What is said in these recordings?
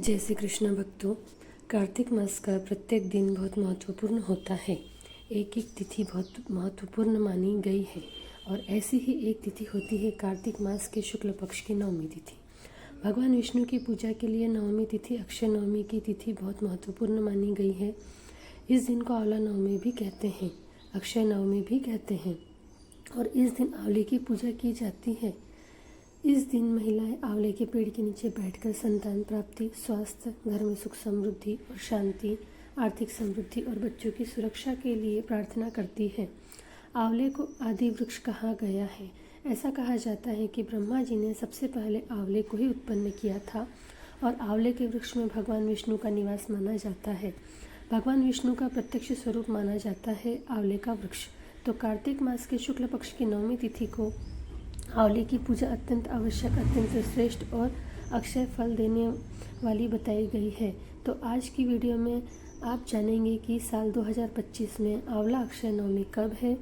जय श्री कृष्ण भक्तों। कार्तिक मास का प्रत्येक दिन बहुत महत्वपूर्ण होता है। एक एक तिथि बहुत महत्वपूर्ण मानी गई है और ऐसी ही एक तिथि होती है कार्तिक मास के शुक्ल पक्ष की नवमी तिथि। भगवान विष्णु की पूजा के लिए नवमी तिथि अक्षय नवमी की तिथि बहुत महत्वपूर्ण मानी गई है। इस दिन को आंवला नवमी भी कहते हैं, अक्षय नवमी भी कहते हैं और इस दिन आंवले की पूजा की जाती है। इस दिन महिलाएं आंवले के पेड़ के नीचे बैठकर संतान प्राप्ति, स्वास्थ्य, घर में सुख समृद्धि और शांति, आर्थिक समृद्धि और बच्चों की सुरक्षा के लिए प्रार्थना करती है। आंवले को आदि वृक्ष कहा गया है। ऐसा कहा जाता है कि ब्रह्मा जी ने सबसे पहले आंवले को ही उत्पन्न किया था और आंवले के वृक्ष में भगवान विष्णु का निवास माना जाता है। भगवान विष्णु का प्रत्यक्ष स्वरूप माना जाता है आंवले का वृक्ष। तो कार्तिक मास के शुक्ल पक्ष की नवमी तिथि को आंवले की पूजा अत्यंत आवश्यक, अत्यंत श्रेष्ठ और अक्षय फल देने वाली बताई गई है। तो आज की वीडियो में आप जानेंगे कि साल 2025 में आंवला अक्षय नवमी कब है,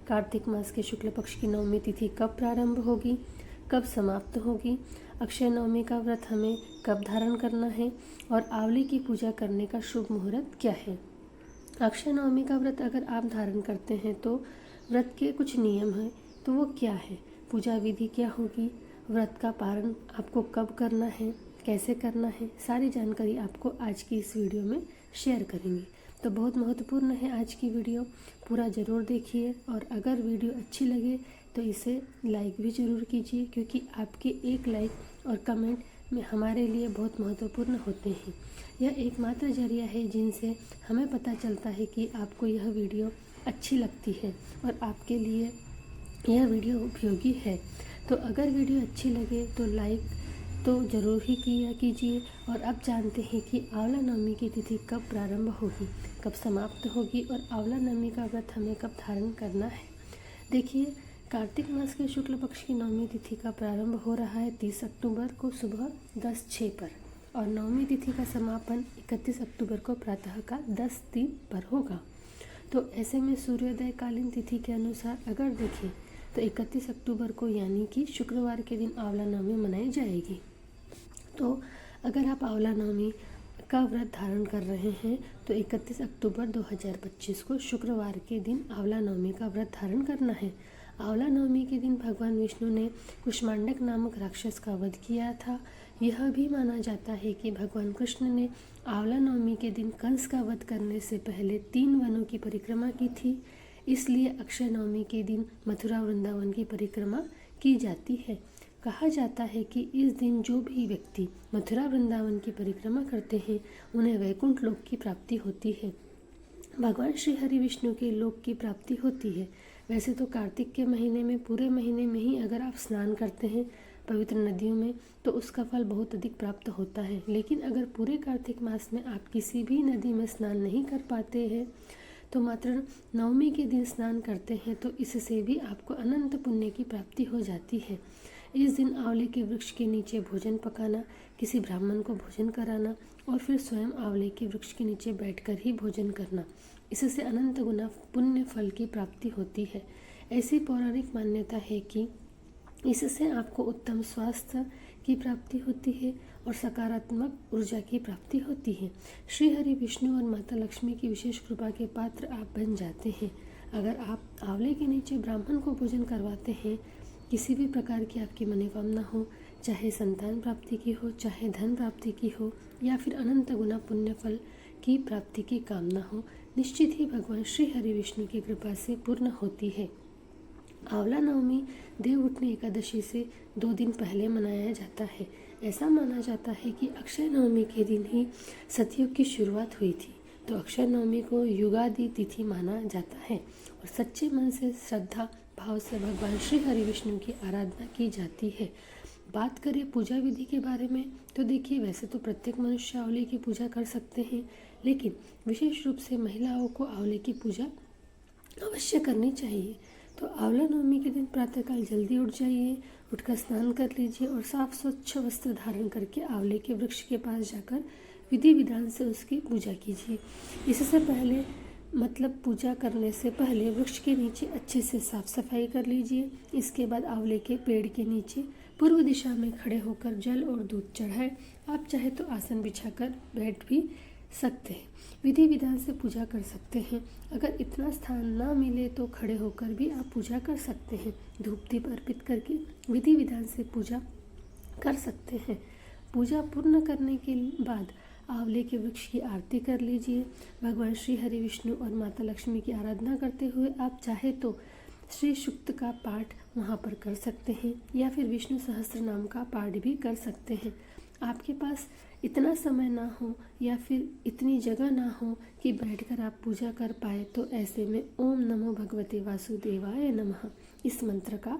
कार्तिक मास के शुक्ल पक्ष की नवमी तिथि कब प्रारंभ होगी, कब समाप्त होगी, अक्षय नवमी का व्रत हमें कब धारण करना है और आंवले की पूजा करने का शुभ मुहूर्त क्या है। अक्षय नवमी का व्रत अगर आप धारण करते हैं तो व्रत के कुछ नियम हैं, तो वो क्या है, पूजा विधि क्या होगी, व्रत का पारण आपको कब करना है, कैसे करना है, सारी जानकारी आपको आज की इस वीडियो में शेयर करेंगे। तो बहुत महत्वपूर्ण है आज की वीडियो, पूरा ज़रूर देखिए और अगर वीडियो अच्छी लगे तो इसे लाइक भी ज़रूर कीजिए, क्योंकि आपके एक लाइक और कमेंट में हमारे लिए बहुत महत्वपूर्ण होते हैं। यह एकमात्र जरिया है जिनसे हमें पता चलता है कि आपको यह वीडियो अच्छी लगती है और आपके लिए यह वीडियो उपयोगी है। तो अगर वीडियो अच्छी लगे तो लाइक तो ज़रूर ही किया कीजिए। और अब जानते हैं कि आंवला नवमी की तिथि कब प्रारंभ होगी, कब समाप्त होगी और आंवला नवमी का व्रत हमें कब धारण करना है। देखिए, कार्तिक मास के शुक्ल पक्ष की नवमी तिथि का प्रारंभ हो रहा है 30 अक्टूबर को सुबह 10:06 पर और नवमी तिथि का समापन 31 अक्टूबर को प्रातः का 10:03 पर होगा। तो ऐसे में सूर्योदय कालीन तिथि के अनुसार अगर देखें तो 31 अक्टूबर को यानी कि शुक्रवार के दिन आंवला नवमी मनाई जाएगी। तो अगर आप आंवला नवमी का व्रत धारण कर रहे हैं तो 31 अक्टूबर 2025 को शुक्रवार के दिन आंवला नवमी का व्रत धारण करना है। आंवला नवमी के दिन भगवान विष्णु ने कुष्मांडक नामक राक्षस का वध किया था। यह भी माना जाता है कि भगवान कृष्ण ने आंवला नवमी के दिन कंस का वध करने से पहले 3 वनों की परिक्रमा की थी। इसलिए अक्षय नवमी के दिन मथुरा वृंदावन की परिक्रमा की जाती है। कहा जाता है कि इस दिन जो भी व्यक्ति मथुरा वृंदावन की परिक्रमा करते हैं उन्हें वैकुंठ लोक की प्राप्ति होती है, भगवान श्री हरि विष्णु के लोक की प्राप्ति होती है। वैसे तो कार्तिक के महीने में पूरे महीने में ही अगर आप स्नान करते हैं पवित्र नदियों में तो उसका फल बहुत अधिक प्राप्त होता है, लेकिन अगर पूरे कार्तिक मास में आप किसी भी नदी में स्नान नहीं कर पाते हैं तो मात्र नवमी के दिन स्नान करते हैं तो इससे भी आपको अनंत पुण्य की प्राप्ति हो जाती है। इस दिन आंवले के वृक्ष के नीचे भोजन पकाना, किसी ब्राह्मण को भोजन कराना और फिर स्वयं आंवले के वृक्ष के नीचे बैठकर ही भोजन करना, इससे अनंत गुना पुण्य फल की प्राप्ति होती है। ऐसी पौराणिक मान्यता है कि इससे आपको उत्तम स्वास्थ्य की प्राप्ति होती है और सकारात्मक ऊर्जा की प्राप्ति होती है। श्री हरि विष्णु और माता लक्ष्मी की विशेष कृपा के पात्र आप बन जाते हैं। अगर आप आंवले के नीचे ब्राह्मण को भोजन करवाते हैं, किसी भी प्रकार की आपकी मनोकामना हो, चाहे संतान प्राप्ति की हो, चाहे धन प्राप्ति की हो या फिर अनंत गुना पुण्य फल की प्राप्ति की कामना हो, निश्चित ही भगवान श्री हरि विष्णु की कृपा से पूर्ण होती है। आंवला नवमी देव उठनी एकादशी से 2 दिन पहले मनाया जाता है। ऐसा माना जाता है कि अक्षय नवमी के दिन ही सतयुग की शुरुआत हुई थी। तो अक्षय नवमी को युगादि तिथि माना जाता है और सच्चे मन से श्रद्धा भाव से भगवान श्री हरि विष्णु की आराधना की जाती है। बात करें पूजा विधि के बारे में तो देखिए, वैसे तो प्रत्येक मनुष्य आंवले की पूजा कर सकते हैं, लेकिन विशेष रूप से महिलाओं को आंवले की पूजा अवश्य करनी चाहिए। तो आंवला नवमी के दिन प्रातःकाल जल्दी उठ जाइए, उठकर स्नान कर लीजिए और साफ स्वच्छ वस्त्र धारण करके आंवले के वृक्ष के पास जाकर विधि विधान से उसकी पूजा कीजिए। इससे पहले पूजा करने से पहले वृक्ष के नीचे अच्छे से साफ सफाई कर लीजिए। इसके बाद आंवले के पेड़ के नीचे पूर्व दिशा में खड़े होकर जल और दूध चढ़ाएं। आप चाहे तो आसन बिछाकर बैठ भी सकते हैं। विधि विधान से पूजा कर सकते हैं। अगर इतना स्थान ना मिले तो खड़े होकर भी आप पूजा कर सकते हैं। धूप दीप अर्पित करके विधि विधान से पूजा कर सकते हैं। पूजा पूर्ण करने के बाद आंवले के वृक्ष की आरती कर लीजिए। भगवान श्री हरि विष्णु और माता लक्ष्मी की आराधना करते हुए आप चाहे तो श्री सूक्त का पाठ वहाँ पर कर सकते हैं या फिर विष्णु सहस्त्र नाम का पाठ भी कर सकते हैं। आपके पास इतना समय ना हो या फिर इतनी जगह ना हो कि बैठकर आप पूजा कर पाए तो ऐसे में ओम नमो भगवते वासुदेवाय नमः इस मंत्र का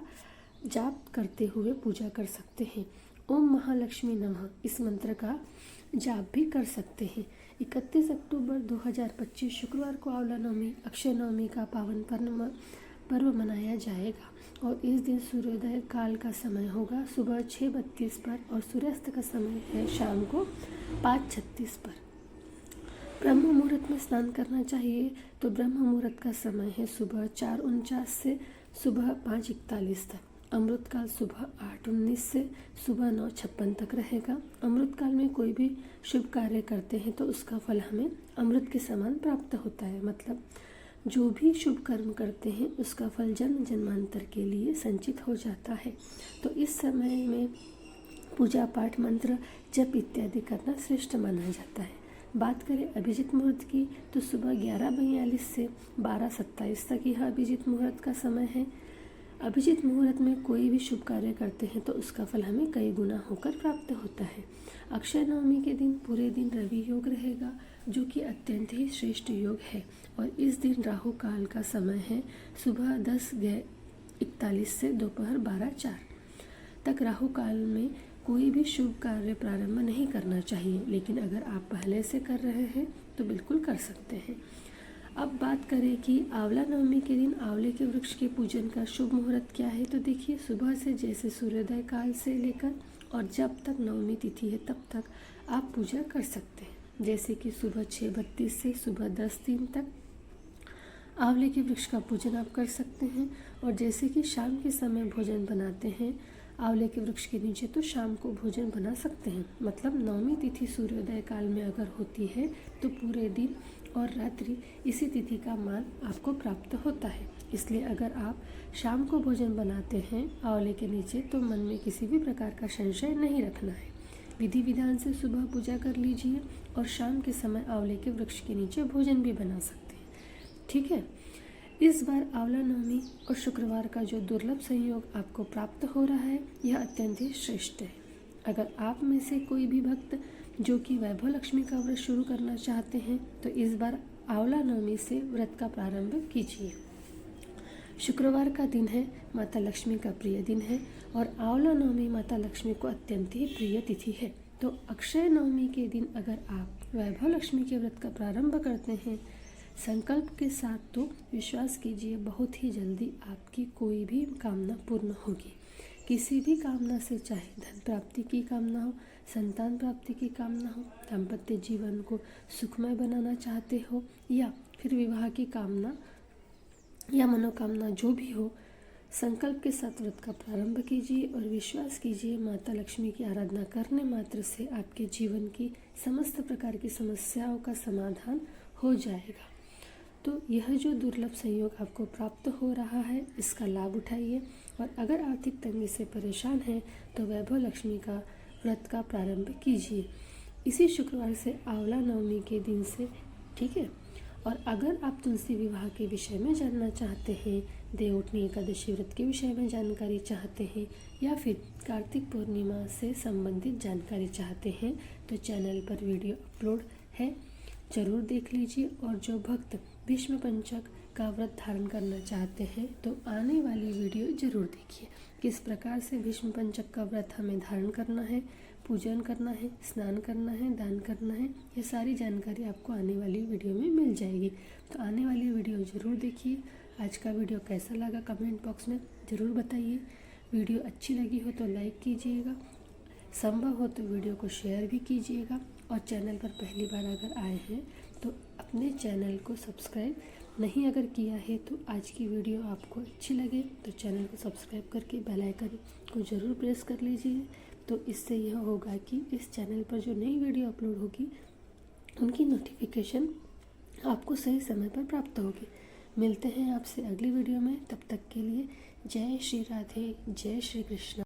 जाप करते हुए पूजा कर सकते हैं। ओम महालक्ष्मी नमः इस मंत्र का जाप भी कर सकते हैं। 31 अक्टूबर 2025 शुक्रवार को आंवला नवमी अक्षय नवमी का पावन पर्व मनाया जाएगा और इस दिन सूर्योदय काल का समय होगा सुबह 6:32 पर और सूर्यास्त का समय है शाम को 5:36 पर। ब्रह्म मुहूर्त में स्नान करना चाहिए तो ब्रह्म मुहूर्त का समय है सुबह 4:49 से सुबह 5:41 तक। अमृत काल सुबह 8:19 से सुबह 9:56 तक रहेगा। अमृत काल में कोई भी शुभ कार्य करते हैं तो उसका फल हमें अमृत के समान प्राप्त होता है। मतलब जो भी शुभ कर्म करते हैं उसका फल जन्म जन्मांतर के लिए संचित हो जाता है। तो इस समय में पूजा पाठ मंत्र जप इत्यादि करना श्रेष्ठ माना जाता है। बात करें अभिजित मुहूर्त की तो सुबह 11:42 से 12:27 तक यह अभिजित मुहूर्त का समय है। अभिजित मुहूर्त में कोई भी शुभ कार्य करते हैं तो उसका फल हमें कई गुना होकर प्राप्त होता है। अक्षय नवमी के दिन पूरे दिन रवि योग रहेगा जो कि अत्यंत ही श्रेष्ठ योग है और इस दिन राहु काल का समय है सुबह 10:41 से दोपहर 12:04 तक। राहु काल में कोई भी शुभ कार्य प्रारंभ नहीं करना चाहिए, लेकिन अगर आप पहले से कर रहे हैं तो बिल्कुल कर सकते हैं। अब बात करें कि आंवला नवमी के दिन आंवले के वृक्ष के पूजन का शुभ मुहूर्त क्या है तो देखिए सुबह से जैसे सूर्योदय काल से लेकर और जब तक नवमी तिथि है तब तक आप पूजा कर सकते हैं। जैसे कि सुबह 6:32 से सुबह 10:03 तक आंवले के वृक्ष का पूजन आप कर सकते हैं और जैसे कि शाम के समय भोजन बनाते हैं आंवले के वृक्ष के नीचे तो शाम को भोजन बना सकते हैं। मतलब नवमी तिथि सूर्योदय काल में अगर होती है तो पूरे दिन और रात्रि इसी तिथि का मान आपको प्राप्त होता है। इसलिए अगर आप शाम को भोजन बनाते हैं आंवले के नीचे तो मन में किसी भी प्रकार का संशय नहीं रखना है। विधि विधान से सुबह पूजा कर लीजिए और शाम के समय आंवले के वृक्ष के नीचे भोजन भी बना सकते हैं। ठीक है, इस बार आंवला नवमी और शुक्रवार का जो दुर्लभ संयोग आपको प्राप्त हो रहा है यह अत्यंत ही श्रेष्ठ है। अगर आप में से कोई भी भक्त जो कि वैभव लक्ष्मी का व्रत शुरू करना चाहते हैं तो इस बार आंवला नवमी से व्रत का प्रारंभ कीजिए। शुक्रवार का दिन है, माता लक्ष्मी का प्रिय दिन है और आंवला नवमी माता लक्ष्मी को अत्यंत ही प्रिय तिथि है। तो अक्षय नवमी के दिन अगर आप वैभव लक्ष्मी के व्रत का प्रारंभ करते हैं संकल्प के साथ तो विश्वास कीजिए बहुत ही जल्दी आपकी कोई भी कामना पूर्ण होगी। किसी भी कामना से, चाहे धन प्राप्ति की कामना हो, संतान प्राप्ति की कामना हो, दाम्पत्य जीवन को सुखमय बनाना चाहते हो या फिर विवाह की कामना या मनोकामना जो भी हो, संकल्प के साथ व्रत का प्रारंभ कीजिए और विश्वास कीजिए माता लक्ष्मी की आराधना करने मात्र से आपके जीवन की समस्त प्रकार की समस्याओं का समाधान हो जाएगा। तो यह जो दुर्लभ संयोग आपको प्राप्त हो रहा है इसका लाभ उठाइए और अगर आर्थिक तंगी से परेशान हैं तो वैभव लक्ष्मी का व्रत का प्रारंभ कीजिए इसी शुक्रवार से आंवला नवमी के दिन से। ठीक है, और अगर आप तुलसी विवाह के विषय में जानना चाहते हैं, देवउठनी एकादशी व्रत के विषय में जानकारी चाहते हैं या फिर कार्तिक पूर्णिमा से संबंधित जानकारी चाहते हैं तो चैनल पर वीडियो अपलोड है, जरूर देख लीजिए। और जो भक्त भीष्म पंचक का व्रत धारण करना चाहते हैं तो आने वाली वीडियो जरूर देखिए। किस प्रकार से भीष्म पंचक का व्रत हमें धारण करना है, पूजन करना है, स्नान करना है, दान करना है, ये सारी जानकारी आपको आने वाली वीडियो में मिल जाएगी। तो आने वाली वीडियो ज़रूर देखिए। आज का वीडियो कैसा लगा कमेंट बॉक्स में ज़रूर बताइए। वीडियो अच्छी लगी हो तो लाइक कीजिएगा, संभव हो तो वीडियो को शेयर भी कीजिएगा और चैनल पर पहली बार अगर आए हैं तो अपने चैनल को सब्सक्राइब नहीं अगर किया है तो आज की वीडियो आपको अच्छी लगे तो चैनल को सब्सक्राइब करके बेल आइकन को ज़रूर प्रेस कर लीजिए। तो इससे यह होगा कि इस चैनल पर जो नई वीडियो अपलोड होगी उनकी नोटिफिकेशन आपको सही समय पर प्राप्त होगी। मिलते हैं आपसे अगली वीडियो में, तब तक के लिए जय श्री राधे, जय श्री कृष्ण।